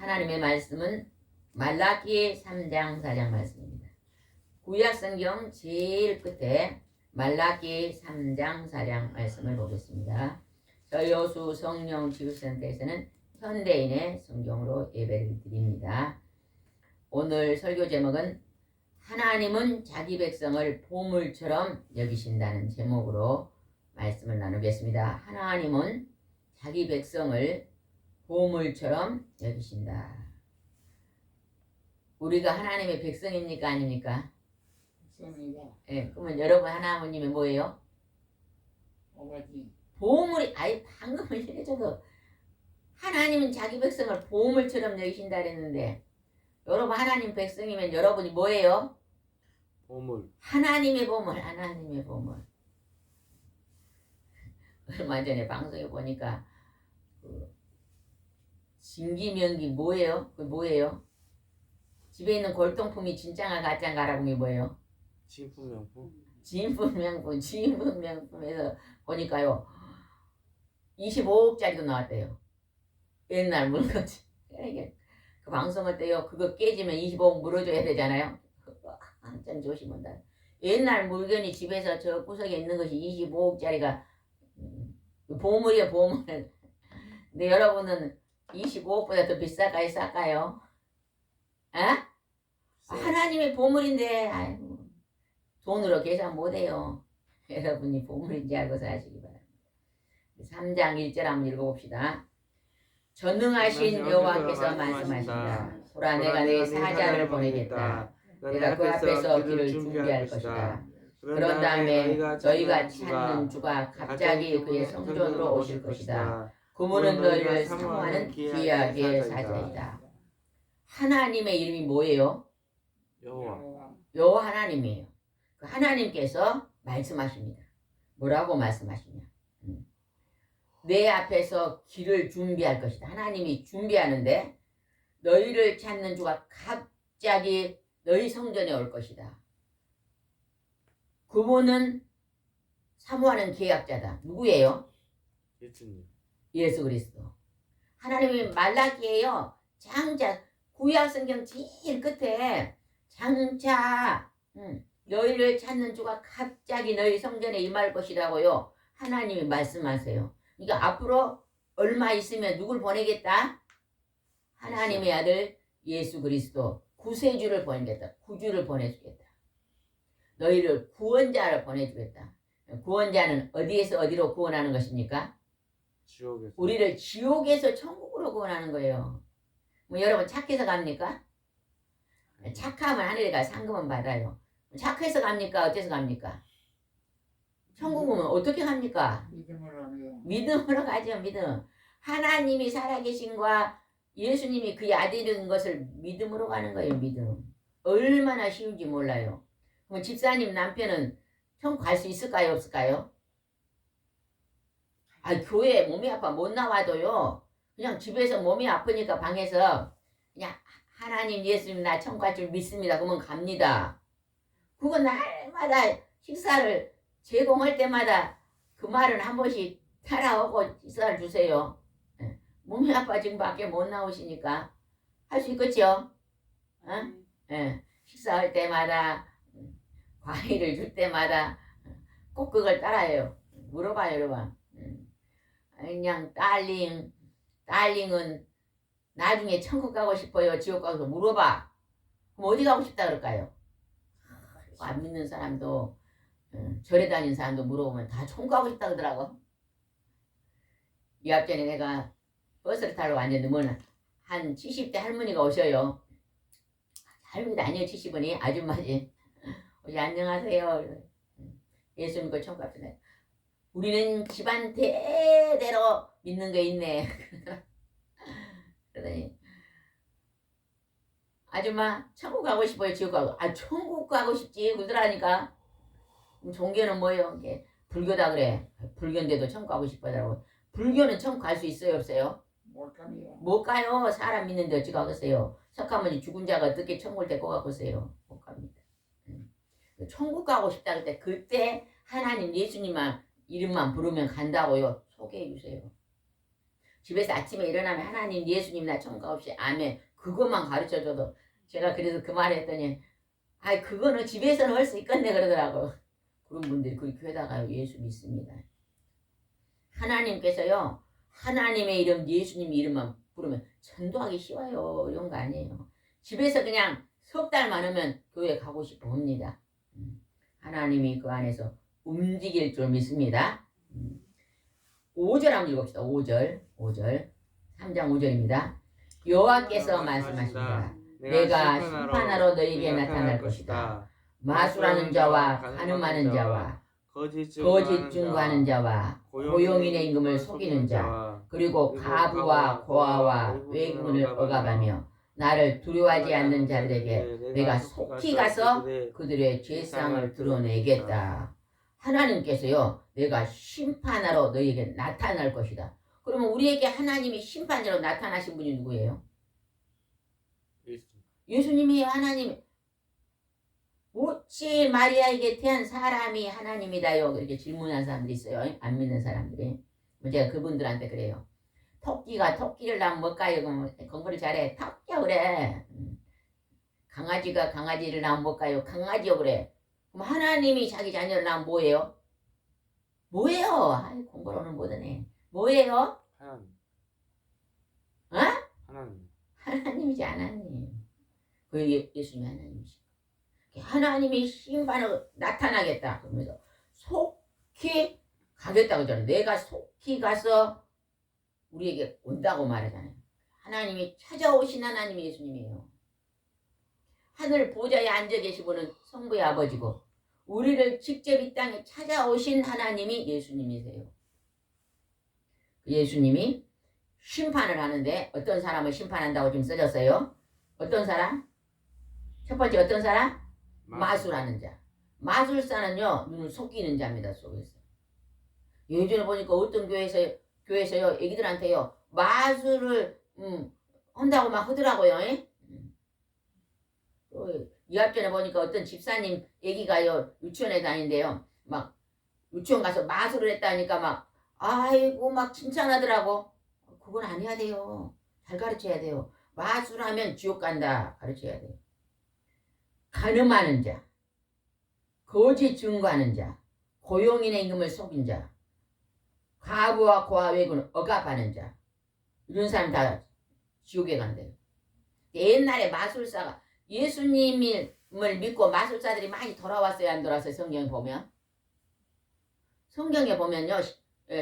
하나님의 말씀은 말라기 3장 4장 말씀입니다. 구약성경 제일 끝에 말라기 3장 4장 말씀을 보겠습니다. 저여수 성령치유센터에서는 현대인의 성경으로 예배를 드립니다. 오늘 설교 제목은 하나님은 자기 백성을 보물처럼 여기신다는 제목으로 말씀을 나누겠습니다. 하나님은 자기 백성을 보물처럼 여기신다. 우리가 하나님의 백성입니까? 아닙니까? 백성입니다. 예, 그러면 여러분 하나님이 뭐예요? 아버지. 보물이, 아이 방금 얘기해줘도 하나님은 자기 백성을 보물처럼 여기신다 그랬는데 여러분 하나님 백성이면 여러분이 뭐예요? 보물. 하나님의 보물, 하나님의 보물. 얼마 전에 방송에 보니까 진기명기 뭐예요? 그 뭐예요? 집에 있는 골동품이 진짜가 가짜인가라고 게 뭐예요? 진품명품. 진품명품에서 보니까요 25억짜리도 나왔대요. 옛날 물건지. 그 방송할 때요 그거 깨지면 25억 물어줘야 되잖아요. 한참 조심한다. 옛날 물건이 집에서 저 구석에 있는 것이 25억짜리가 보물이에요, 보물. 근데 여러분은 25억보다 더 비쌀까요, 쌀까요? 에? 하나님의 보물인데 아이고, 돈으로 계산 못해요. 여러분이 보물인지 알고 사시기 바랍니다. 3장 1절 한번 읽어봅시다. 전능하신 여호와께서 말씀하신다. 보라, 내가 내 사자를 보내겠다. 내가 그 앞에서 길을 준비할 것이다. 그런 다음에 너희가 찾는 주가 갑자기 그의 성전으로 오실 것이다. 그분은 너희를 사모하는 귀하게 사자이다. 하나님의 이름이 뭐예요? 여호와. 여호와 하나님이에요. 그 하나님께서 말씀하십니다. 뭐라고 말씀하시냐? 내 앞에서 길을 준비할 것이다. 하나님이 준비하는데 너희를 찾는 주가 갑자기 너희 성전에 올 것이다. 그분은 사모하는 계약자다. 누구예요? 예수님. 예수 그리스도. 하나님이 말라기예요. 장차 구약성경 제일 끝에 장차 너희를 찾는 주가 갑자기 너희 성전에 임할 것이라고요. 하나님이 말씀하세요. 그러니까 앞으로 얼마 있으면 누굴 보내겠다? 하나님의 아들 예수 그리스도 구세주를 보내겠다. 구주를 보내주겠다. 너희를 구원자를 보내주겠다. 구원자는 어디에서 어디로 구원하는 것입니까? 지옥에서. 우리를 지옥에서 천국으로 구원하는 거예요. 뭐 여러분 착해서 갑니까? 착하면 하늘에 가 상금은 받아요. 착해서 갑니까? 어째서 갑니까? 천국은 어떻게 갑니까? 믿음으로 합니다. 믿음으로 가죠. 믿음. 하나님이 살아계신과 예수님이 그의 아들인 것을 믿음으로 가는 거예요. 믿음. 얼마나 쉬운지 몰라요. 그럼 집사님 남편은 천국 갈 수 있을까요? 없을까요? 아, 교회 몸이 아파 못 나와도요. 그냥 집에서 몸이 아프니까 방에서 그냥 하나님 예수님 나 천국 갈 줄 믿습니다. 그러면 갑니다. 그거 날마다 식사를 제공할 때마다 그 말은 한 번씩 따라오고 식사를 주세요. 몸이 아파 지금 밖에 못 나오시니까 할 수 있겠죠? 식사할 때마다 과일을 줄 때마다 꼭 그걸 따라해요. 물어봐요, 여러분. 그냥 딸링은 나중에 천국 가고 싶어요, 지옥 가서 물어봐. 그럼 어디 가고 싶다 그럴까요? 안 믿는 사람도 절에 다니는 사람도 물어보면 다 천국 가고 싶다 그러더라고. 이 앞전에 내가 버스를 타러 왔는데 한 70대 할머니가 오셔요. 할머니도 아니에요. 70분이 아줌마지. 안녕하세요. 예수님 그 천국 갑시다. 우리는 집안 대대로 믿는 게 있네. 그러더니 아줌마 천국 가고 싶어요? 지옥 가고? 아 천국 가고 싶지 그러더라니까. 종교는 뭐예요? 불교다 그래. 불교인데도 천국 가고 싶어하더라고. 불교는 천국 갈 수 있어요 없어요? 못 갑니다. 못 가요. 사람 믿는데 어찌 가겠어요. 석가모니 죽은 자가 어떻게 천국을 데리고 가겠어요? 못 갑니다. 천국 가고 싶다 그때 하나님 예수님만 이름만 부르면 간다고요. 소개해 주세요. 집에서 아침에 일어나면 하나님 예수님 나 천가 없이 아멘 그것만 가르쳐줘도 제가 그래서 그 말 했더니 아 그거는 집에서는 할 수 있겠네 그러더라고. 그런 분들이 그 교회다가요 예수 믿습니다. 하나님께서요 하나님의 이름 예수님 이름만 부르면 전도하기 쉬워요. 이런 거 아니에요. 집에서 그냥 석 달만 하면 교회 가고 싶어 합니다. 하나님이 그 안에서 움직일 줄 믿습니다. 5절 한번 읽읍시다. 5절 3장 5절입니다. 여호와께서 말씀하신다. 내가 심판하러 너에게 나타날 것이다. 마술하는 자와 간음하는 자와 거짓 증거하는 자와 고용인의 임금을 속이는 자 그리고 가부와 고아와 외국인을 억압하며 나를 두려워하지 않는 자들에게 내가 속히 가서 그들의 죄상을 드러내겠다. 하나님께서요 내가 심판하러 너희에게 나타날 것이다. 그러면 우리에게 하나님이 심판자로 나타나신 분이 누구예요? 예수님이에요. 하나님. 어찌 마리아에게 태한 사람이 하나님이다요? 이렇게 질문한 사람들이 있어요. 안 믿는 사람들이. 제가 그분들한테 그래요. 토끼를 낳으면 뭘까요? 공부를 잘해. 토끼야 그래. 강아지가 강아지를 낳으면 뭘까요? 강아지요 그래. 그럼 하나님이 자기 자녀를 낳으면 뭐예요? 뭐예요? 아이, 공부로는 못하네. 뭐예요? 하나님. 어? 하나님. 하나님이지 하나님. 그 예수님이 하나님이시. 하나님이 심판으로 나타나겠다. 그러면서 속히 가겠다 그러잖아요. 내가 속히 가서 우리에게 온다고 말하잖아요. 하나님이 찾아오신 하나님이 예수님이에요. 하늘 보좌에 앉아 계신 분은 성부의 아버지고 우리를 직접 이 땅에 찾아오신 하나님이 예수님이세요. 예수님이 심판을 하는데 어떤 사람을 심판한다고 지금 써졌어요? 어떤 사람? 첫 번째 어떤 사람? 마술하는 자. 마술사는요 눈을 속이는 자입니다. 속에서. 예전에 보니까 어떤 교회에서요 애기들한테요 마술을 한다고 막 하더라고요. 이 앞전에 보니까 어떤 집사님 애기가요 유치원에 다니는데요 막 유치원 가서 마술을 했다니까 막 아이고 막 칭찬하더라고. 그건 안 해야 돼요. 잘 가르쳐야 돼요. 마술하면 지옥 간다 가르쳐야 돼요. 간음하는 자, 거짓 증거하는 자, 고용인의 임금을 속인 자, 가부와 고아 외국을 억압하는 자, 이런 사람 다 지옥에 간대요. 옛날에 마술사가 예수님을 믿고 마술사들이 많이 돌아왔어요 안 돌아왔어요? 성경에 보면 성경에 보면요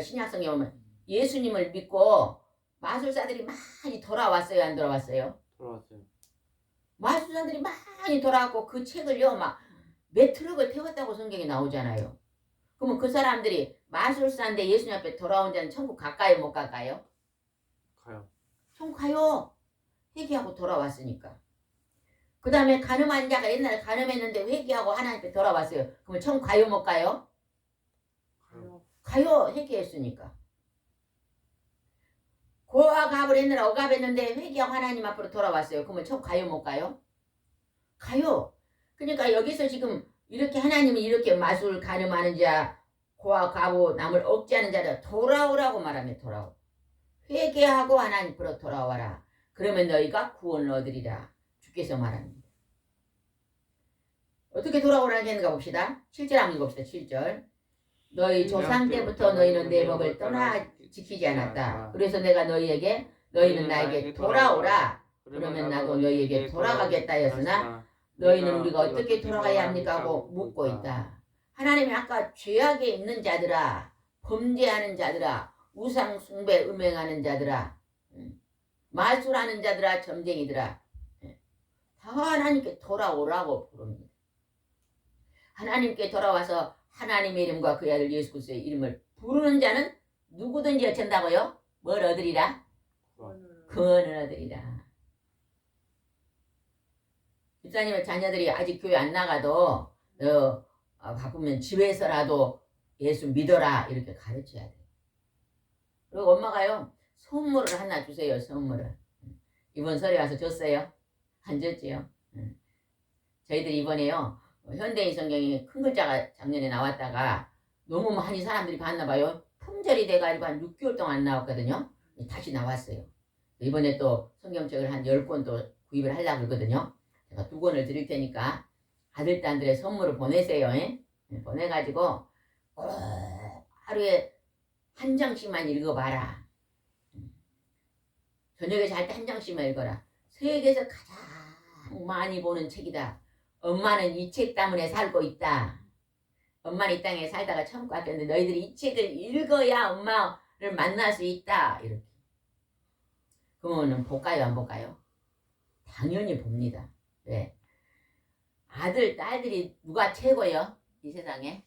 신약 성경에 보면 예수님을 믿고 마술사들이 많이 돌아왔어요 안 돌아왔어요? 돌아왔어요. 마술사들이 많이 돌아왔고 그 책을요 막 몇 트럭을 태웠다고 성경에 나오잖아요. 그러면 그 사람들이 마술사인데 예수님 앞에 돌아온 자는 천국 가까이 못 갈까요? 가요. 천국 가요. 회개하고 돌아왔으니까. 그 다음에 간음한 자가 옛날에 간음했는데 회개하고 하나님 앞에 돌아왔어요. 그러면 천국 가요 못 가요? 가요. 가요. 회개했으니까. 고아 갑을 옛날에 억압했는데 회개하고 하나님 앞으로 돌아왔어요. 그러면 천국 가요 못 가요? 가요. 그러니까 여기서 지금 이렇게 하나님이 이렇게 마술 간음하는 자 고아 갑을 남을 억제하는 자들 돌아오라고 말하면 돌아오. 회개하고 하나님 앞으로 돌아와라. 그러면 너희가 구원을 얻으리라. 주께서 말합니다. 어떻게 돌아오라는 게 있는가 봅시다. 7절 한번 읽읍시다. 7절. 너희 조상 때부터 너희는 내 법을 떠나 지키지 않았다. 그래서 내가 너희에게 너희는 나에게 돌아오라. 그러면 나도 너희에게 돌아가겠다 했으나 너희는 우리가 어떻게 돌아가야 합니까? 하고 묻고 있다. 하나님이 아까 죄악에 있는 자들아, 범죄하는 자들아, 우상 숭배 음행하는 자들아, 마술하는 자들아, 점쟁이들아 다 하나님께 돌아오라고 부릅니다. 하나님께 돌아와서 하나님의 이름과 그의 아들 예수 그리스도의 이름을 부르는 자는 누구든지 어쩐다고요? 뭘 얻으리라? 구원을 얻으리라. 집사님의 자녀들이 아직 교회 안 나가도 바쁘면 집에서라도 예수 믿어라 이렇게 가르쳐야 돼요. 그리고 엄마가요 선물을 하나 주세요. 선물을. 이번 설에 와서 줬어요? 안 줬지요? 저희들이 이번에요 현대인 성경이 큰 글자가 작년에 나왔다가 너무 많이 사람들이 봤나 봐요. 품절이 돼가지고 한 6개월 동안 안 나왔거든요. 다시 나왔어요. 이번에 또 성경책을 한 10권 또 구입을 하려고 그러거든요. 제가 2권을 드릴 테니까 아들, 딸들의 선물을 보내세요. 보내가지고 꼭 하루에 한 장씩만 읽어봐라. 저녁에 잘 때 한 장씩만 읽어라. 세계에서 가장 많이 보는 책이다. 엄마는 이 책 때문에 살고 있다. 엄마는 이 땅에 살다가 천국 갔는데 너희들이 이 책을 읽어야 엄마를 만날 수 있다. 이렇게. 그러면 볼까요? 안 볼까요? 당연히 봅니다. 왜? 아들, 딸들이 누가 최고요? 이 세상에?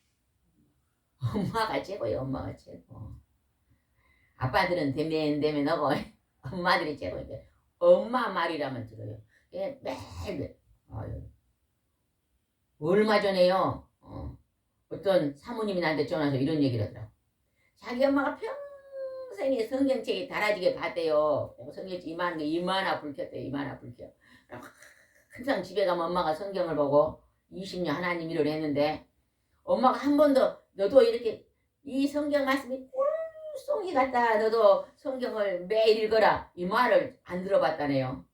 엄마가 최고요. 엄마가 최고. 아빠들은 대면 하고 엄마들이 최고인데 엄마 말이라면 들어요. 매일 얼마 전에요. 어떤 사모님이 나한테 전화해서 이런 얘기를 하더라고. 자기 엄마가 평생에 성경책이 달아지게 봤대요. 성경책 이만하 불켰대요. 이만하 불켜. 항상 집에 가면 엄마가 성경을 보고 20년 하나님 일을 했는데 엄마가 한 번도 너도 이렇게 이 성경 말씀이 꿀송이 같다. 너도 성경을 매일 읽어라. 이 말을 안 들어봤다네요.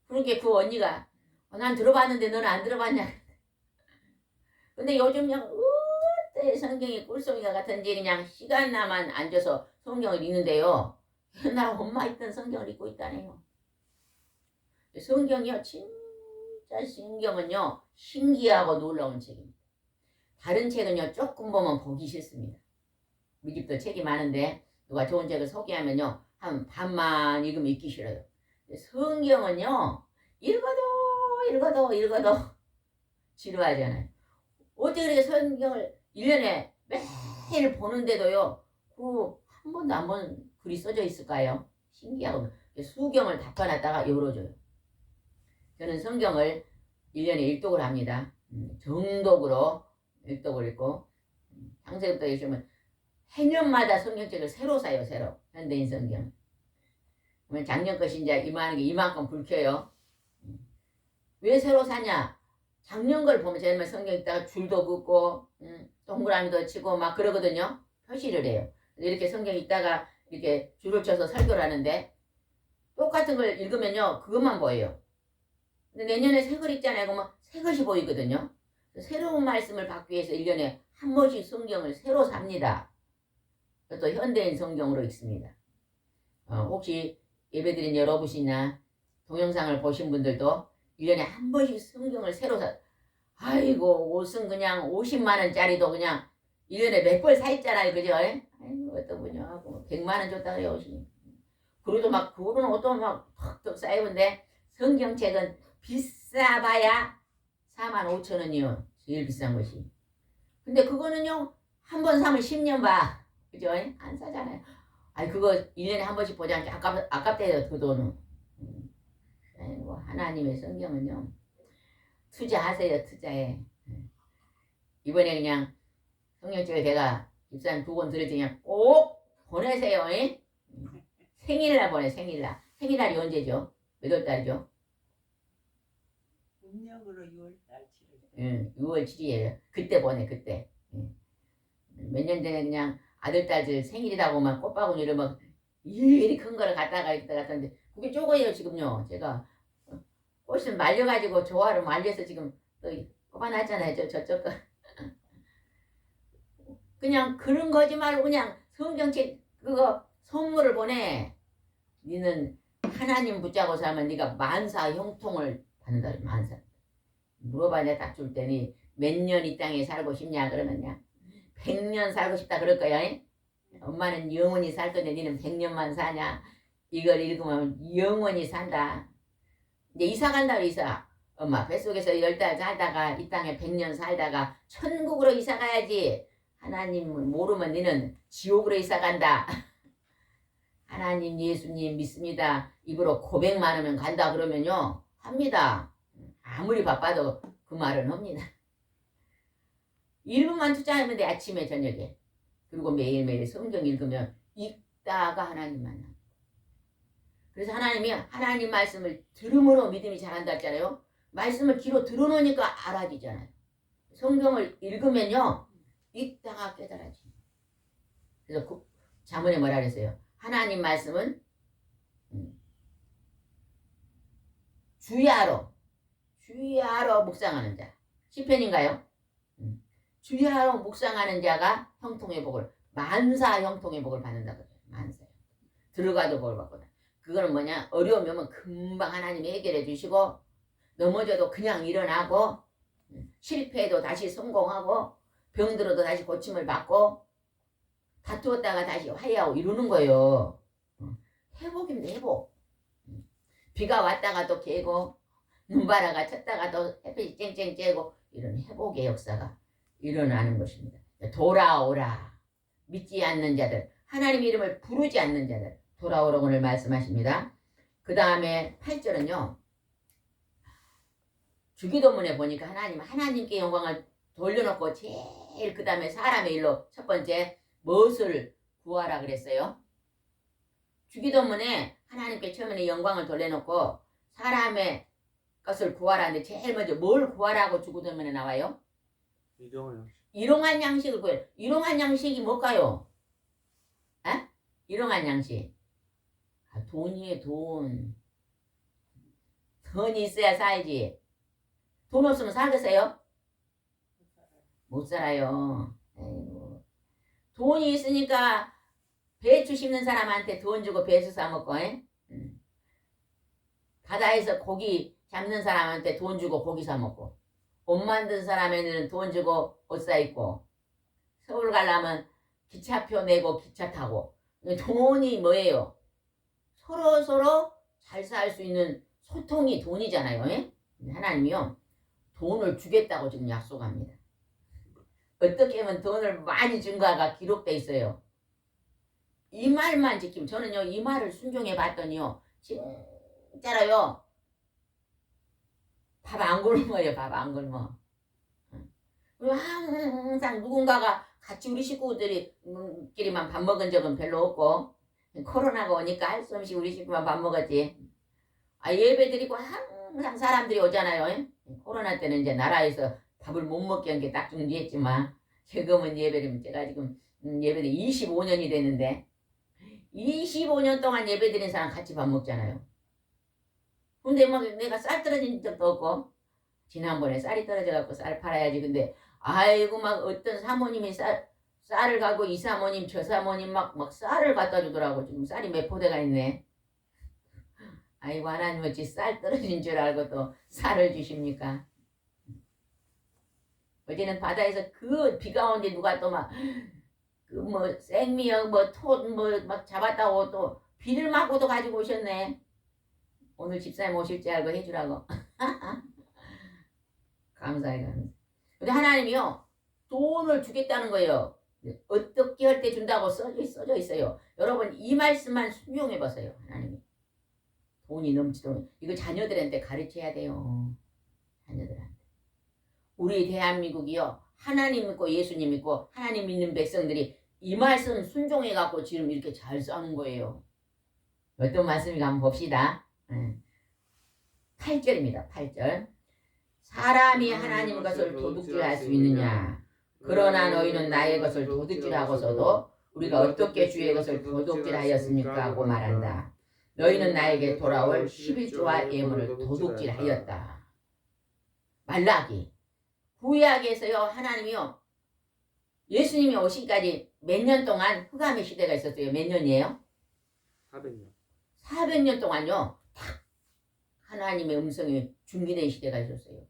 그러니까 그 언니가 난 들어봤는데 너는 안 들어봤냐. 근데 요즘 그냥 어때 성경이 꿀송이가 같은지 그냥 시간 나만 앉아서 성경을 읽는데요. 옛날 엄마 있던 성경을 읽고 있다네요. 성경이요 진짜 성경은요 신기하고 놀라운 책입니다. 다른 책은요 조금 보면 보기 싫습니다. 우리 집도 책이 많은데 누가 좋은 책을 소개하면요 한 반만 읽으면 읽기 싫어요. 성경은요 읽어도 지루하잖아요. 어떻게 그렇게 성경을 1년에 매일 보는데도요 한 번도 안 본 글이 써져 있을까요? 신기하고 수경을 닫아놨다가 열어줘요. 저는 성경을 1년에 일독을 합니다. 정독으로 일독을 읽고 장세부터 계시면 해년마다 성경책을 새로 사요. 새로 현대인 성경. 그러면 작년 것이 이제 이만큼 불켜요. 왜 새로 사냐? 작년 걸 보면 제가 성경 읽다가 줄도 긋고 동그라미도 치고 막 그러거든요. 표시를 해요. 이렇게 성경 읽다가 이렇게 줄을 쳐서 설교를 하는데 똑같은 걸 읽으면요 그것만 보여요. 근데 내년에 새 걸 읽잖아요. 그러면 새 것이 보이거든요. 새로운 말씀을 받기 위해서 1년에 한 번씩 성경을 새로 삽니다. 또 현대인 성경으로 읽습니다. 혹시 예배드린 여러분이나 동영상을 보신 분들도 1년에 한 번씩 성경을 새로 사. 아이고 옷은 그냥 50만 원짜리도 그냥 1년에 몇 벌 사 있잖아요. 그죠? 아이고 어떤 분이요 100만 원 줬다 그래요. 옷이. 그래도 막 그거는 어떤 막 턱턱 쌓이는데 성경책은 비싸봐야 45,000원이요. 제일 비싼 것이. 근데 그거는요 한 번 사면 10년 봐. 그죠? 안 사잖아요. 아니 그거 1년에 한 번씩 보지 않게 아깝대요. 그 돈은. 아이고 하나님의 성경은요 투자하세요. 투자해. 이번에 그냥 성경책을 제가 집사님 2권 드릴 테니까 꼭 보내세요. 생일날 보내. 생일날이 언제죠? 몇 월달이죠? 음력으로 6월달 7일. 6월 7일이에요. 그때 보내. 그때. 몇 년 전에 그냥 아들 딸들 생일이라고만 꽃바구니를 막 이리 큰 거를 갖다가 갔는데 그게 쪼거예요 지금요. 제가 꽃을 말려가지고 조화를 말려서 지금 또 뽑아놨잖아요. 저쪽 거. 그냥 그런 거지 말고 그냥 성경책 그거 선물을 보내. 니는 하나님 붙잡고 살면 네가 만사 형통을 받는다. 만사. 물어봐 내가 딱 줄 테니 몇 년 이 땅에 살고 싶냐 그러면요 100년 살고 싶다 그럴 거야. 엄마는 영원히 살 건데 니는 100년만 사냐. 이걸 읽으면 영원히 산다. 이제 이사 간다. 이사. 엄마 뱃속에서 10달 살다가 이 땅에 100년 살다가 천국으로 이사 가야지. 하나님을 모르면 니는 지옥으로 이사 간다. 하나님 예수님 믿습니다. 입으로 고백만 하면 간다 그러면요 합니다. 아무리 바빠도 그 말은 합니다. 1분만 투자하면 돼. 아침에 저녁에. 그리고 매일매일 성경 읽으면 읽다가 하나님 만나. 그래서 하나님이 하나님 말씀을 들음으로 믿음이 자란다 했잖아요. 말씀을 귀로 들어놓으니까 알아지잖아요. 성경을 읽으면요 읽다가 깨달아지. 그래서 자문에 뭐라 그랬어요? 하나님 말씀은 주야로 묵상하는 자. 시편인가요? 주야로 묵상하는 자가 형통의 복을, 만사 형통의 복을 받는다고 그래요. 만사. 들어가도 복을 받거든. 그거는 뭐냐? 어려움이 오면 금방 하나님이 해결해 주시고, 넘어져도 그냥 일어나고, 실패해도 다시 성공하고, 병들어도 다시 고침을 받고, 다투었다가 다시 화해하고 이러는 거예요. 회복입니다. 회복. 비가 왔다가 또 개고, 눈바라가 쳤다가 또 햇빛이 쨍쨍 쬐고, 이런 회복의 역사가 일어나는 것입니다. 돌아오라. 믿지 않는 자들, 하나님 이름을 부르지 않는 자들, 돌아오라고 오늘 말씀하십니다. 그 다음에 8절은요. 주기도문에 보니까 하나님께 영광을 돌려놓고 제일 그 다음에 사람의 일로 첫 번째 무엇을 구하라 그랬어요? 주기도문에 하나님께 처음에 영광을 돌려놓고 사람의 것을 구하라는데 제일 먼저 뭘 구하라고 주기도문에 나와요? 일용할 양식. 일용할 양식을 구해요. 일용할 양식이 뭘까요? 아? 일용할 양식. 돈이에요. 돈. 돈이 있어야 살지. 돈 없으면 살겠어요? 못 살아요. 에이구. 돈이 있으니까 배추 심는 사람한테 돈 주고 배추 사먹고, 바다에서 고기 잡는 사람한테 돈 주고 고기 사먹고, 옷 만든 사람에는 돈 주고 옷 사입고, 서울 가려면 기차표 내고 기차 타고. 돈이 뭐예요? 서로 잘 살 수 있는 소통이 돈이잖아요. 하나님이요, 돈을 주겠다고 지금 약속합니다. 어떻게 하면 돈을 많이 준가가 기록돼 있어요. 이 말만 지키면, 저는요 이 말을 순종해 봤더니요 진짜로요 밥 안 굶어요. 밥 안 굶어. 그리고 항상 누군가가 같이 우리 식구들끼리만 밥 먹은 적은 별로 없고, 코로나가 오니까 할 수 없이 우리 식구만 밥 먹었지. 예배 드리고 항상 사람들이 오잖아요. 코로나 때는 이제 나라에서 밥을 못 먹게 한 게 딱 중지했지만, 지금은 예배드리면, 제가 지금 예배드리 25년이 됐는데 25년 동안 예배드린 사람 같이 밥 먹잖아요. 근데 막 내가 쌀 떨어진 적도 없고, 지난번에 쌀이 떨어져갖고 쌀 팔아야지. 근데 아이고 막 어떤 사모님이 쌀을 가고, 이 사모님 저 사모님 막 쌀을 갖다 주더라고. 지금 쌀이 몇 포대가 있네. 아이고 하나님 어찌 쌀 떨어진 줄 알고 또 쌀을 주십니까? 어제는 바다에서 그 비가 오는데 누가 또 막 그 뭐 생미역 막 잡았다고 또 비를 맞고도 가지고 오셨네. 오늘 집사님 오실 줄 알고 해주라고. 감사해. 근데 하나님이요 돈을 주겠다는 거예요. 어떻게 할 때 준다고 써져 있어요. 여러분 이 말씀만 순종해 보세요. 하나님이 돈이 넘치도록 이거 자녀들한테 가르쳐야 돼요. 자녀들한테. 우리 대한민국이요 하나님 믿고 예수님 믿고 하나님 믿는 백성들이 이 말씀 순종해 갖고 지금 이렇게 잘 사는 거예요. 어떤 말씀인가 한번 봅시다. 8절입니다. 8절. 사람이 하나님 것을 도둑질할 수 있느냐? 그러나 너희는 나의 것을 도둑질하고서도 우리가 어떻게 주의 것을 도둑질하였습니까? 하고 말한다. 너희는 나에게 돌아올 11조와 예물을 도둑질하였다. 말라기. 구약에서요 하나님이요 예수님이 오시기까지 몇 년 동안 흑암의 시대가 있었어요. 몇 년이에요? 400년. 400년 동안요 딱 하나님의 음성이 중기된 시대가 있었어요.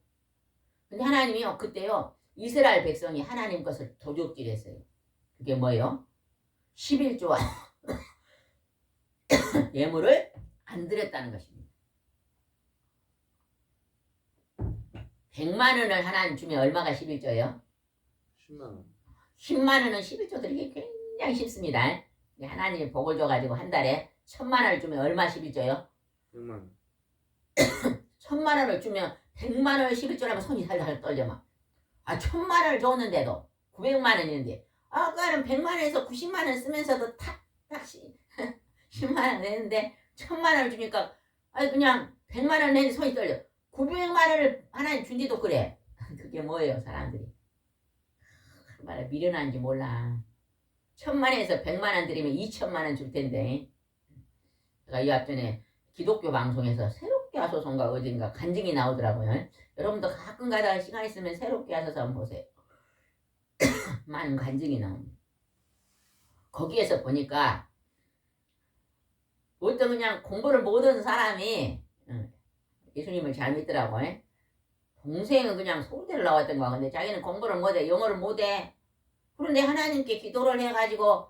근데 하나님이요 그때요 이스라엘 백성이 하나님 것을 도둑질했어요. 그게 뭐예요? 11조와 예물을 안 드렸다는 것입니다. 100만 원을 하나님 주면 얼마가 11조예요? 10만 원. 10만 원은 11조 드리기 굉장히 쉽습니다. 하나님이 복을 줘가지고 한 달에 1000만 원을 주면 얼마 11조요? 100만 원. 1000만 원을 주면 100만 원을 11조라면 손이 살살 떨려 막. 1000만 원을 줬는데도 900만 원인데 아까는 100만 원에서 90만 원 쓰면서도 탁 10만 원 냈는데 1000만 원을 주니까 그냥 100만 원 내는 손이 떨려. 900만 원을 하나님 준지도 그래. 그게 뭐예요 사람들이. 얼마나 미련한지 몰라. 1000만에서 100만원 드리면 2천만원 줄 텐데. 제가 이 앞전에 기독교 방송에서 새롭게 하소서인가 어딘가 간증이 나오더라고요. 여러분도 가끔 가다가 시간 있으면 새롭게 하소서 한번 보세요. 많은 간증이 나옵니다. 거기에서 보니까 어떤 그냥 공부를 못한 사람이 예수님을 잘 믿더라고요. 동생은 그냥 서울대를 나왔던 거야. 근데 자기는 공부를 못해. 영어를 못해. 그런데 하나님께 기도를 해가지고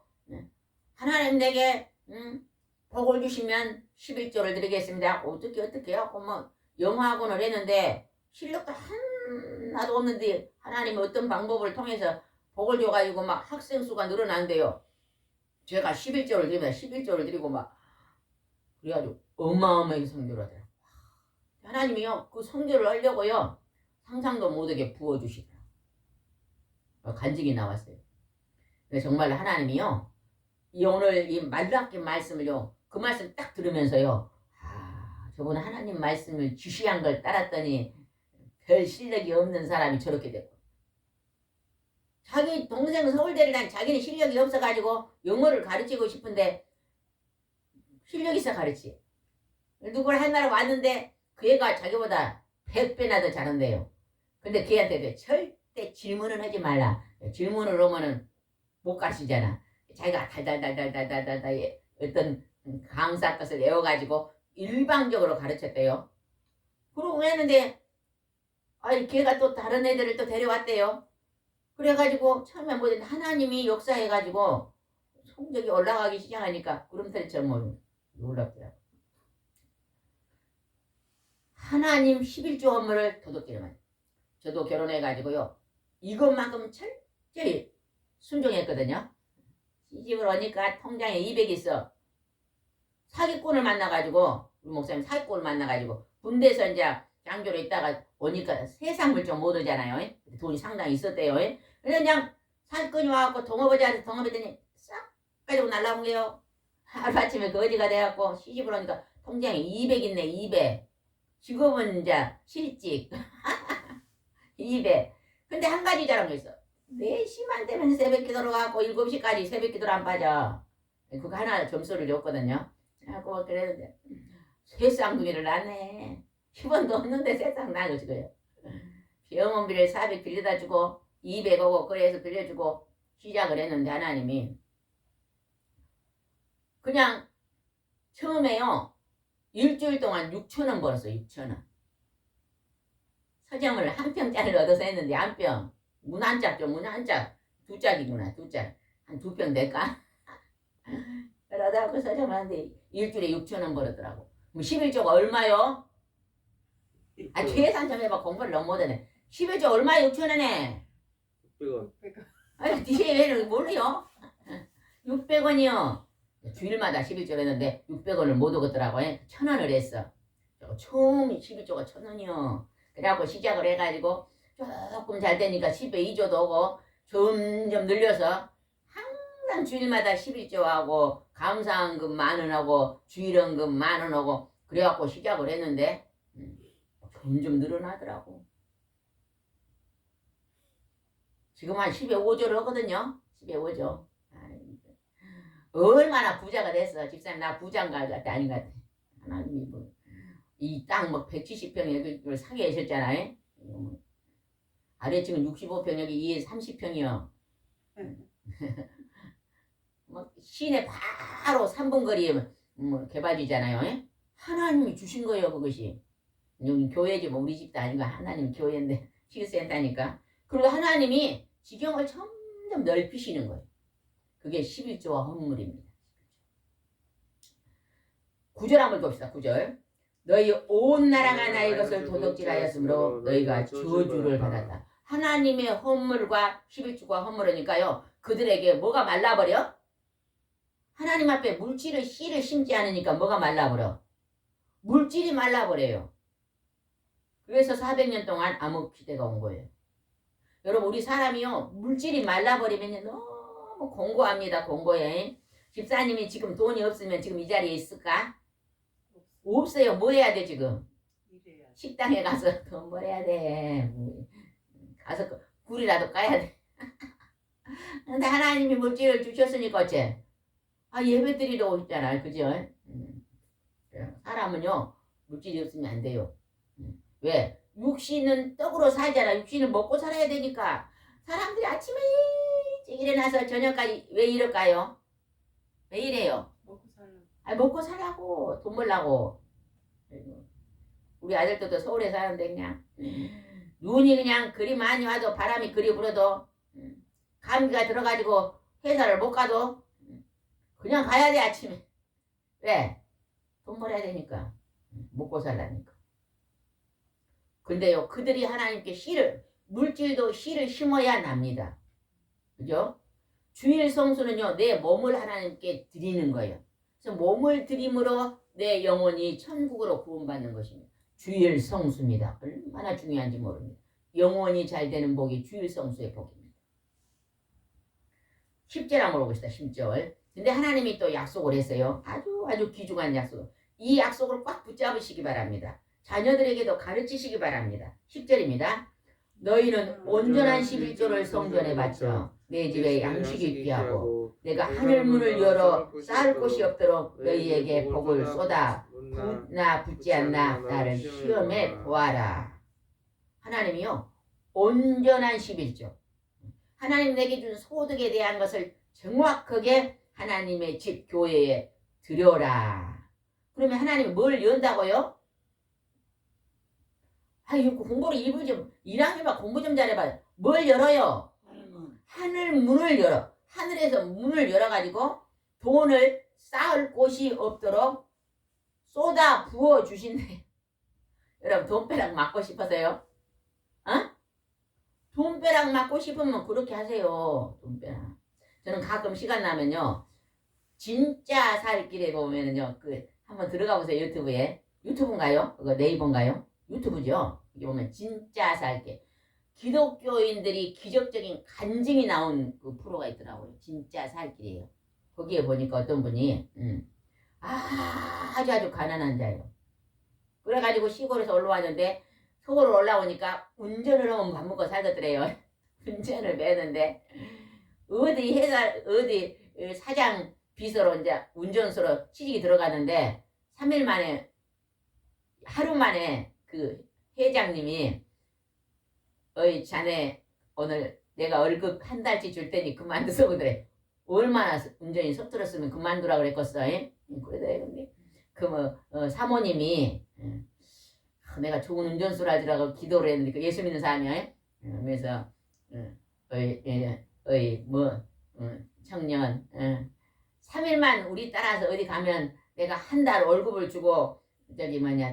하나님 내게 복을 주시면 11조를 드리겠습니다. 어떻게 해요? 뭐 영어학원을 했는데 실력도 하나도 없는데 하나님이 어떤 방법을 통해서 복을 줘가지고 막 학생 수가 늘어난대요. 제가 11조를 드리면 11조를 드리고 막 그래가지고 어마어마하게 성교를 하더라고요. 하나님이요 그 성교를 하려고요 상상도 못하게 부어주시더라고요. 간증이 나왔어요. 근데 정말 하나님이요 오늘 이 말라긴 말씀을요 그 말씀 딱 들으면서요 저번에 하나님 말씀을 지시한 걸 따랐더니 별 실력이 없는 사람이 저렇게 됐고 자기 동생 서울대를 난 자기는 실력이 없어가지고 영어를 가르치고 싶은데 실력 있어 가르치 누구를 하나로 왔는데 그 애가 자기보다 100배나 더 잘한대요. 근데 걔한테 절대 질문을 하지 말라. 질문을 하면은 못 가르치잖아. 자기가 달달달달달달달 어떤 강사 것을 외워가지고 일방적으로 가르쳤대요. 그러고 했는데 아니 걔가 또 다른 애들을 또 데려왔대요. 그래가지고 처음에 뭐 하나님이 역사해가지고 성적이 올라가기 시작하니까 구름살처럼 놀랍더라고. 하나님 11조 업무를 도둑질만. 저도 결혼해가지고요. 이것만큼 철저히 순종했거든요. 시집을 오니까 통장에 200 있어. 사기꾼을 만나가지고 우리 목사님 사기꾼을 만나가지고 군대에서 이제 장교로 있다가 오니까 세상 물정 모르잖아요. 돈이 상당히 있었대요. 그래서 그냥 사기꾼이 와갖고 동업하자 동업했더니 싹 가지고 날라온 거예요. 하루아침에 거지가 돼갖고 시집을 오니까 통장에 200 있네. 200. 직업은 이제 실직 200. 근데 한 가지 잘한 거 있어. 4시만 되면 새벽 기도로 가고 7시까지 새벽 기도로 안 빠져. 그거 하나 점수를 줬거든요. 그래갖고 그랬는데 새 쌍둥이를 낳네. 10원도 없는데 새 쌍 낳은 거지 그요. 병원비를 400 빌려다 주고 200 오고 그래서 빌려주고 시작을 했는데 하나님이 그냥 처음에요. 일주일 동안 6,000원 벌었어요. 6,000원. 서점을 한 평짜리를 얻어서 했는데 한 평. 문 한 짝죠. 문 한 짝. 두 짝이구나. 두 짝. 한 2평 될까? 그러다 그 서점을 하는데 일주일에 6,000원 벌었더라고. 그럼 11조가 얼마요? 아 계산 좀 해봐. 공부를 너무 못하네. 11조 얼마에 6,000원에? 600원. 아니 뒤에 왜는 모르요? 600원이요. 주일마다 11조를 했는데 600원을 못 얻었더라고. 1,000원을 했어. 처음 11조가 1,000원이요. 그래갖고 시작을 해가지고 조금 잘 되니까 10에 2조도 오고 점점 늘려서 항상 주일마다 11조하고 감사한금 10,000원하고 주일원금 10,000원하고 그래갖고 시작을 했는데 점점 늘어나더라고. 지금 한 10에 5조를 하거든요. 10에 5조. 얼마나 부자가 됐어. 집사님 나 부자인가 같아 아닌 것 같아. 하나님이 뭐 이 땅 뭐 170평 사게 하셨잖아요. 아래층은 65평 여기 위에 30평이요. 뭐 시내 바로 3분 거리에 뭐 개발이잖아요. 하나님이 주신 거예요 그것이. 여기 교회지 뭐 우리 집도 아니고 하나님 교회인데 치유센터니까. 그리고 하나님이 지경을 점점 넓히시는 거예요. 그게 11조와 헌물입니다. 9절 한번 봅시다. 9절. 너희 온 나라가 나의 것을 도둑질하였으므로 너희가 저주를 받았다. 하나님의 헌물과 11조가 헌물이니까요. 그들에게 뭐가 말라버려? 하나님 앞에 물질을 씨를 심지 않으니까 뭐가 말라버려? 물질이 말라버려요. 그래서 400년 동안 암흑 시대가 온 거예요. 여러분 우리 사람이요. 물질이 말라버리면 너무 공고합니다. 공고해. 집사님이 지금 돈이 없으면 지금 이 자리에 있을까? 없어요. 뭐 해야 돼 지금? 식당에 가서 돈 벌어야 돼. 가서 굴이라도 까야 돼. 근데 하나님이 물질을 주셨으니까 어째? 예배 드리러 오셨잖아요. 그죠? 사람은요, 물질이 없으면 안 돼요. 왜? 육신은 떡으로 살잖아. 육신은 먹고 살아야 되니까. 사람들이 아침에 일찍 일어나서 저녁까지 왜 이럴까요? 왜 이래요? 먹고 살라고. 먹고 살라고, 돈 벌라고. 우리 아들도 서울에 사는데 그냥 눈이 그냥 그리 많이 와도 바람이 그리 불어도 감기가 들어가지고 회사를 못 가도 그냥 가야 돼 아침에. 왜? 돈 벌어야 되니까. 먹고 살라니까. 근데요 그들이 하나님께 씨를 물질도 씨를 심어야 납니다. 그죠? 주일 성수는요 내 몸을 하나님께 드리는 거예요. 그래서 몸을 드림으로 내 영혼이 천국으로 구원받는 것입니다. 주일 성수입니다. 얼마나 중요한지 모릅니다. 영혼이 잘 되는 복이 주일 성수의 복입니다. 10절 한번 보겠습니다. 10절. 근데 하나님이 또 약속을 했어요. 아주 귀중한 약속. 이 약속을 꽉 붙잡으시기 바랍니다. 자녀들에게도 가르치시기 바랍니다. 10절입니다. 너희는 온전한 11조를 성전에 바쳐 내 집에 양식이 있게 하고 내가 하늘 문을 열어 쌓을 곳이 없도록 너희에게 복을 쏟아 붙나 붙지 않나 나를 시험해 보아라. 하나님이요 온전한 11조 하나님 내게 준 소득에 대한 것을 정확하게 하나님의 집 교회에 드려라. 그러면 하나님이 뭘 연다고요? 공부를 1학년만 공부 좀 잘해봐요. 뭘 열어요? 하늘 문을 열어. 하늘에서 문을 열어가지고 돈을 쌓을 곳이 없도록 쏟아 부어 주신대. 여러분 돈벼락 맞고 싶어서요? 돈벼락 맞고 싶으면 그렇게 하세요. 돈벼락. 저는 가끔 시간 나면요. 진짜 살 길에 보면은요. 한번 들어가 보세요. 유튜브에. 유튜브인가요? 그거 네이버인가요? 유튜브죠. 여기 보면 진짜 살길. 기독교인들이 기적적인 간증이 나온 그 프로가 있더라고요. 진짜 살길이에요. 거기에 보니까 어떤 분이 아주 가난한 자예요. 그래가지고 시골에서 올라왔는데 서울 올라오니까 운전을 하면 밥 먹고 살겠더래요. 운전을 매는데 어디 사장 비서로 이제 운전수로 취직이 들어갔는데 3일 만에 하루 만에 그 회장님이 어이 자네 오늘 내가 월급 한 달치 줄 테니 그만두소 그래. 얼마나 운전이 서툴었으면 그만두라 그랬겠어. 그래 근데 사모님이 내가 좋은 운전수라 주라고 기도를 했는데 예수 믿는 사람이야. 그래서 청년 3일만 우리 따라서 어디 가면 내가 한 달 월급을 주고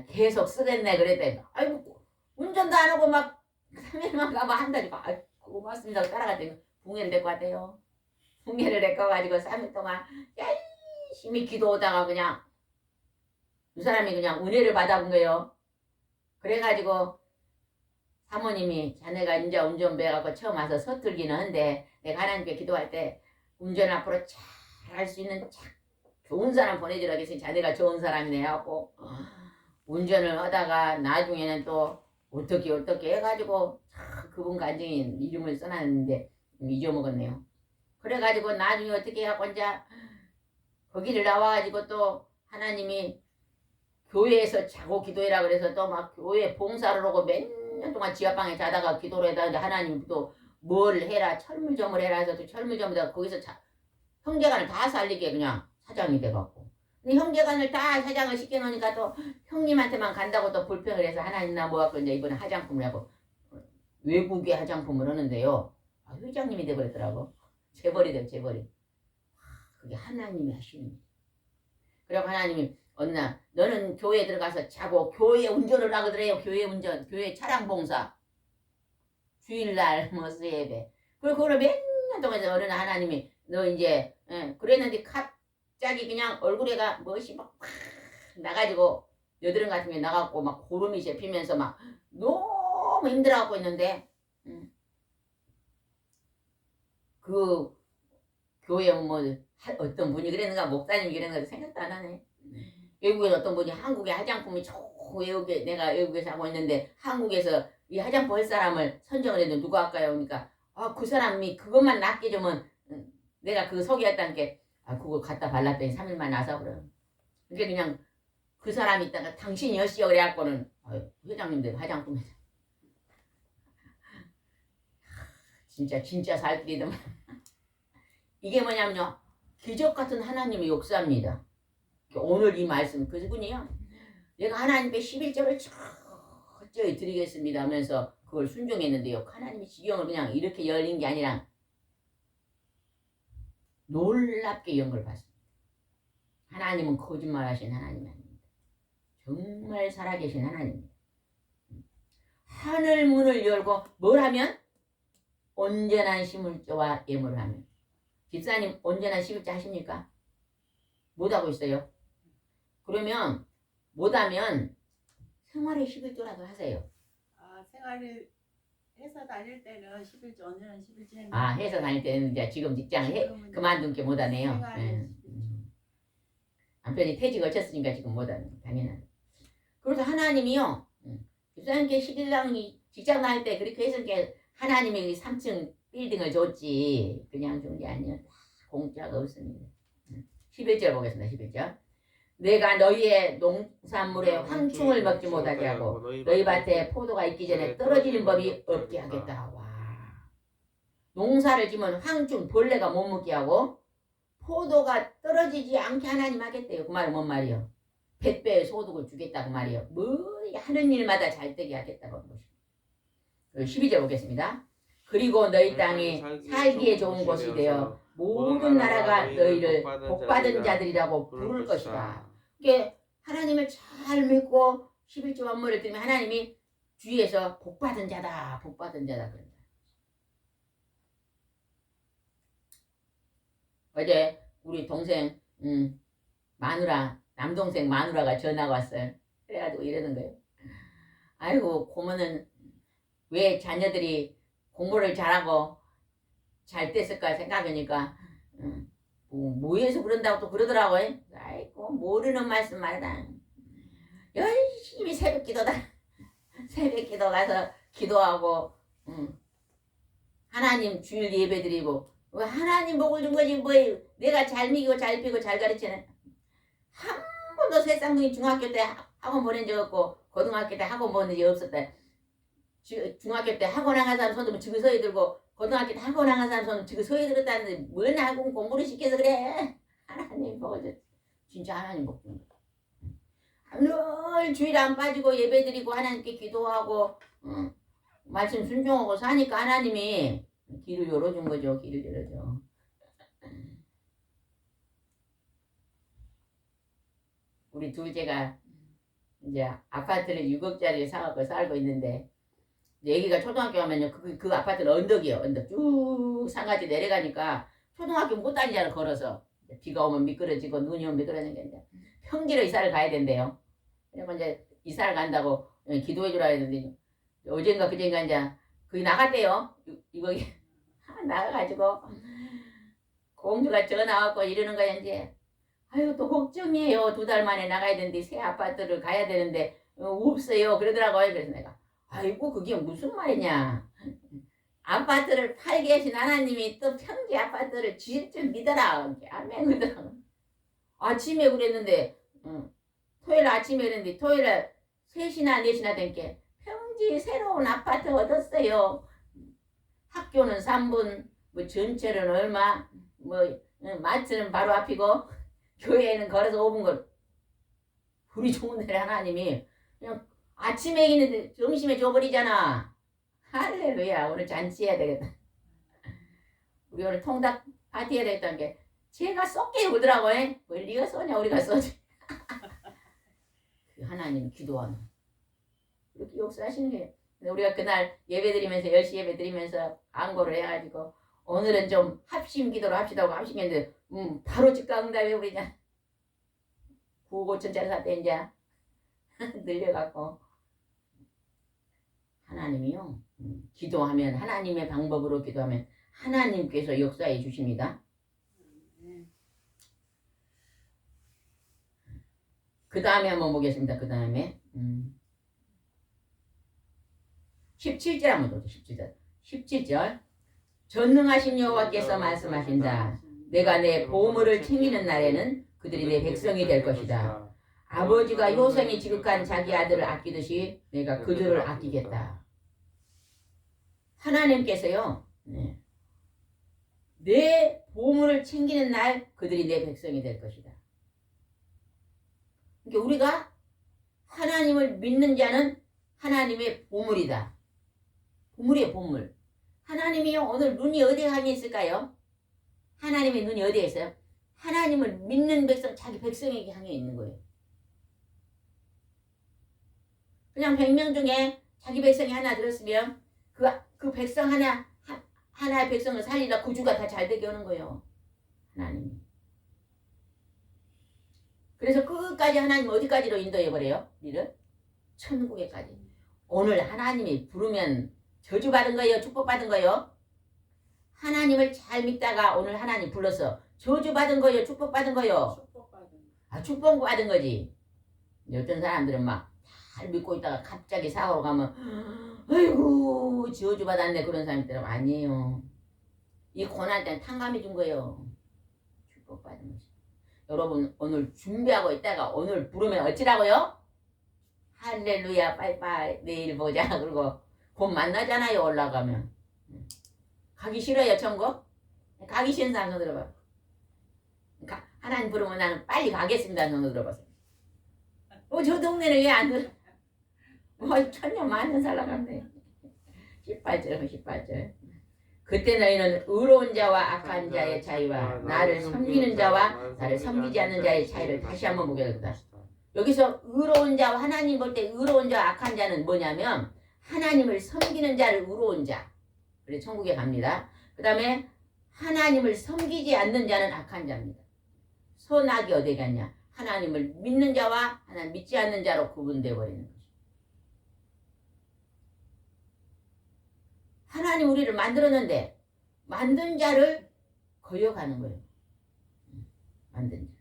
계속 쓰겠네 그랬대. 아이고 운전도 안 하고 막 3일만 가면 한 달이고 고맙습니다 따라갔더니 붕해를 될 것 같아요. 붕해를 내꺼가지고 3일 동안 열심히 기도하다가 그냥 두 사람이 그냥 은혜를 받아본 거예요. 그래가지고 사모님이 자네가 이제 운전배 갖고 처음 와서 서툴기는 한데 내가 하나님께 기도할 때 운전 앞으로 잘 할 수 있는 참 좋은 사람 보내주라 했으니 자네가 좋은 사람이네 하고 운전을 하다가 나중에는 또 어떻게 해가지고 그분 간증인 이름을 써놨는데 잊어먹었네요. 그래가지고 나중에 어떻게 해갖고 이제 거기를 나와가지고 또 하나님이 교회에서 자고 기도해라 그래서 또 막 교회 봉사를 하고 몇 년 동안 지하방에 자다가 기도를 해다 하나님 또 뭘 해라 철물점을 해라 해서 또 철물점에다가 거기서 형제간을 다 살리게 그냥 사장이 돼갖고 근데 형제간을 다 사장을 시켜놓으니까 또 형님한테만 간다고 또 불평을 해서 하나님 나 모아갖고 이제 이번에 화장품을 하고 외국의 화장품을 하는데요. 회장님이 돼버렸더라고. 재벌이. 그게 하나님이 하시는 거예요. 그리고 하나님이 어느 날 너는 교회에 들어가서 자고 교회 운전을 하거든요. 교회 운전, 교회 차량 봉사, 주일날 예배. 그리고 그걸 몇 년 동안 어느 날 하나님이 너 이제 그랬는데 갑자기 그냥 얼굴에가 멋이 막 나가지고 여드름 같은 게 나갖고 막 고름이 잡히면서 막 너무 힘들어하고 있는데 그 교회 뭐 어떤 분이 그랬는가 목사님이 그랬는가 생각도 안 하네. 외국에서 어떤 분이 한국의 화장품이 내가 외국에서 하고 있는데 한국에서 이 화장품 할 사람을 선정을 했는데 누가 할까요? 그러니까 그 사람이 그것만 낫게 주면 내가 그 속이었다는 게 그거 갖다 발랐더니 3일만 나서 그래. 그게 그냥 그 사람이 있다가 당신이 여시오 그래갖고는 회장님들 화장품 회장 진짜 살길이더만. 이게 뭐냐면요 기적 같은 하나님의 역사입니다. 오늘 이 말씀 그분이요 내가 하나님께 11절을 철저히 드리겠습니다 하면서 그걸 순종했는데요 하나님이 지경을 그냥 이렇게 열린 게 아니라 놀랍게 연걸 받습니다. 하나님은 거짓말하신 하나님이 아닙니다. 정말 살아계신 하나님입니다. 하늘 문을 열고 뭘 하면? 온전한 시물자와 예물을 하면. 집사님 온전한 시물자 하십니까? 못하고 있어요. 그러면 못하면 생활의 11조라도 하세요. 생활을 회사 다닐 때는 11조 언제는 11조 했는데 회사 다닐 때는 이제 지금 직장 그만둔 게 못하네요. 생활을 남편이 퇴직 어쳤으니까 지금 못하네. 당연하네. 그래서 하나님이요. 집사님께 11랑 직장 다닐 때 그렇게 했으니까 하나님이 3층 빌딩을 줬지. 그냥 준 게 아니에요. 공짜가 없습니다. 11절 보겠습니다. 11절. 내가 너희의 농산물에 황충을 먹지 못하게 하고 너희 밭에 포도가 있기 전에 떨어지는 법이 없게 하겠다. 와. 농사를 지면 황충 벌레가 못 먹게 하고 포도가 떨어지지 않게 하나님 하겠대요. 그 말은 뭔 말이요? 100배의 소득을 주겠다고 말이요. 뭐 하는 일마다 잘 되게 하겠다고 하는 것입니다. 12절 보겠습니다. 그리고 너희 땅이 살기에 좋은 곳이 되어 모든 나라가 너희를 복받은 자들이라고 부를 것이다. 이게 하나님을 잘 믿고 11조 만물을 들으면 하나님이 주위에서 복받은 자다 복받은 자다 그런다. 어제 우리 동생 마누라 남동생 마누라가 전화가 왔어요. 그래가지고 이러는 거예요. 아이고 고모는 왜 자녀들이 공부를 잘하고 잘 됐을까 생각하니까 뭐해서 그런다고 또 그러더라고요. 아이고 모르는 말씀 말다. 열심히 새벽 기도다. 새벽 기도 가서 기도하고 하나님 주일 예배 드리고 왜 하나님 복을 준 거지 뭐 내가 잘 먹이고 잘 피고 잘 가르치는 한 번도 세상둥이 중학교 때 학원 보낸 적 없고 고등학교 때 학원 보낸 적이 없었다. 중학교 때 학원 나간 사람 손 들면 지금 서희 들고 고등학교 때 학원 나간 사람 손 지금 서희 들었다는데 뭘 학원 공부를 시켜서 그래. 하나님 복을 줬 진짜 하나님 복 준 거야. 늘 주일 안 빠지고 예배 드리고 하나님께 기도하고 말씀 순종하고 사니까 하나님이 길을 열어준 거죠. 길을 열어줘. 우리 둘째가 이제 아파트를 6억짜리 사갖고 살고 있는데 애기가 초등학교 가면요 그 아파트는 언덕이에요. 언덕 쭉 상가지 내려가니까 초등학교 못 다니잖아 걸어서. 비가 오면 미끄러지고 눈이 오면 미끄러지니까 이제 평지로 이사를 가야 된대요. 그래서 이제 이사를 간다고 기도해 주라 했는데 어젠가 그젠가 이제 거기 나갔대요. 이거기 나가가지고 공주가 전화 왔고 이러는 거야 이제. 아유 또 걱정이에요. 2달 만에 나가야 되는데 새 아파트를 가야 되는데 없어요 그러더라고요. 그래서 내가 아이고 그게 무슨 말이냐. 아파트를 팔게 하신 하나님이 또 평지 아파트를 지을 줄 믿어라. 아멘 그러더라고. 아침에 그랬는데 토요일 아침에 그랬는데 토요일에 3시나 4시나 된게 평지 새로운 아파트 얻었어요. 학교는 3분 뭐 전철은 얼마 뭐 마트는 바로 앞이고 교회에는 걸어서 5분 걸. 우리 좋은 데를 하나님이 그냥 아침에 있는데 점심에 줘버리잖아. 할렐루야. 오늘 잔치해야 되겠다. 우리 오늘 통닭 파티 해야 되겠다는 게 제가 썩게 오더라고요. 뭘 네가 쏘냐 우리가 쏘지. 하나님 기도하는 그렇게 역사하시는 거예요. 우리가 그날 예배 드리면서 10시 예배 드리면서 안고를 해가지고 오늘은 좀 합심 기도로 합시다고 합심했는데 바로 즉각 응답해 버리자. 9억 5천짜리 샀대 이제 늘려갖고 하나님이요 기도하면 하나님의 방법으로 기도하면 하나님께서 역사해 주십니다. 그 다음에 한번 보겠습니다. 그 다음에 17절 한번 보죠. 17절 전능하신 여호와께서 말씀하신다. 내가 내 보물을 챙기는 날에는 그들이 내 백성이 될 것이다. 아버지가 효성이 지극한 자기 아들을 아끼듯이 내가 그들을 아끼겠다. 하나님께서요, 내 보물을 챙기는 날 그들이 내 백성이 될 것이다. 그러니까 우리가 하나님을 믿는 자는 하나님의 보물이다. 보물이에요, 보물. 하나님이요, 오늘 눈이 어디에 향해 있을까요? 하나님의 눈이 어디에 있어요? 하나님을 믿는 백성, 자기 백성에게 향해 있는 거예요. 그냥 100명 중에 자기 백성이 하나 들었으면 그 백성 하나의 백성을 살리다 구주가 다 잘 되게 하는 거예요. 하나님이. 그래서 끝까지 하나님 어디까지로 인도해버려요? 우리를? 천국에까지. 오늘 하나님이 부르면 저주받은 거예요? 축복받은 거예요? 하나님을 잘 믿다가 오늘 하나님 불러서 저주받은 거예요? 축복받은 거예요? 축복받은. 축복받은 거지. 어떤 사람들은 막 잘 믿고 있다가 갑자기 사고로 가면 아이고 저주받았네 그런 사람들은 아니에요. 이 고난 때는 탕감해 준 거예요. 축복받은 거지. 여러분 오늘 준비하고 있다가 오늘 부르면 어찌라고요? 할렐루야 빠이빠이 내일 보자 그리고 곧 만나잖아요. 올라가면. 가기 싫어요 천국? 가기 싫은 사람 손 들어봐. 하나님 부르면 나는 빨리 가겠습니다. 손 들어보세요. 저 동네는 왜 안 들어? 천년 많은 사람 같네. 18절 18절. 그때 너희는 의로운 자와 악한 자의 차이와 나를 섬기는 자와 나를 섬기지 않는 자의 차이를 다시 한번 보게 되겠다. 여기서 의로운 자와 하나님 볼 때 의로운 자와 악한 자는 뭐냐면 하나님을 섬기는 자를 의로운 자. 그래 천국에 갑니다. 그 다음에 하나님을 섬기지 않는 자는 악한 자입니다. 선악이 어디 갔냐? 하나님을 믿는 자와 하나님 믿지 않는 자로 구분되어 버리는 거죠. 하나님 우리를 만들었는데 만든 자를 거역하는 거예요. 만든 자.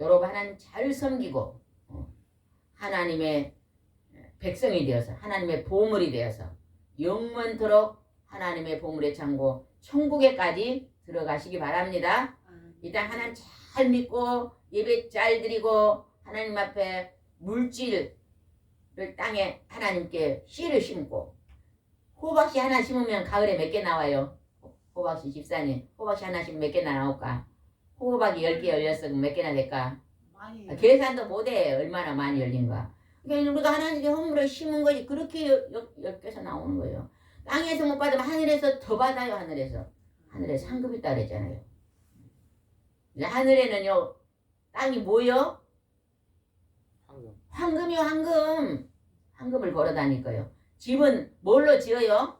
여러분 하나님 잘 섬기고 하나님의 백성이 되어서 하나님의 보물이 되어서 영원토록 하나님의 보물의 창고 천국에까지 들어가시기 바랍니다. 일단 하나님 잘 믿고 예배 잘 드리고 하나님 앞에 물질을 땅에 하나님께 씨를 심고 호박씨 하나 심으면 가을에 몇 개 나와요? 호박씨 집사님 호박씨 하나 심으면 몇 개나 나올까? 호박이 10개 열렸어 그럼 몇 개나 될까? 많이. 계산도 못해 얼마나 많이 열린가. 그러니까 우리가 하나님께 허물을 심은 거지 그렇게 10개서 나오는 거예요. 땅에서 못 받으면 하늘에서 더 받아요. 하늘에 상급이 있다 그랬잖아요. 하늘에는요 땅이 뭐요? 황금이요 황금. 황금을 걸어다니까요. 집은 뭘로 지어요?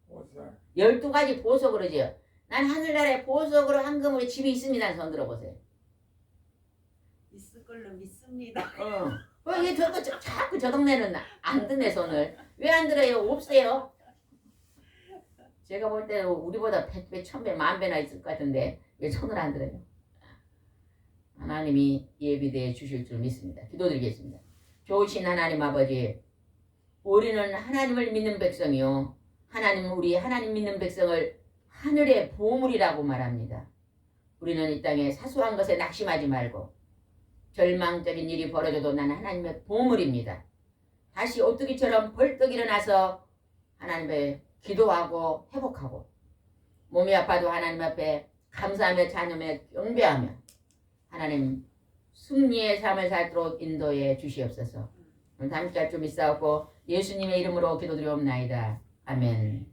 보살. 12가지 보석으로 지어요. 난 하늘나라에 보석으로 황금으로 집이 있습니다. 손 들어보세요. 있을 걸로 믿습니다. 왜 자꾸 저 동네는 안 드네 손을. 왜 안 들어요? 없어요. 제가 볼 때 우리보다 100배, 1000배, 10,000배나 있을 것 같은데 왜 손을 안 들어요? 하나님이 예비되어 주실 줄 믿습니다. 기도드리겠습니다. 좋으신 하나님 아버지, 우리는 하나님을 믿는 백성이요. 우리 하나님 믿는 백성을 하늘의 보물이라고 말합니다. 우리는 이 땅에 사소한 것에 낙심하지 말고 절망적인 일이 벌어져도 나는 하나님의 보물입니다. 다시 오뚜기처럼 벌떡 일어나서 하나님의 기도하고 회복하고 몸이 아파도 하나님 앞에 감사하며 찬양하며 경배하며 하나님 승리의 삶을 살도록 인도해 주시옵소서. 오늘 다음 주까지 좀 있사옵고 예수님의 이름으로 기도드리옵나이다. 아멘.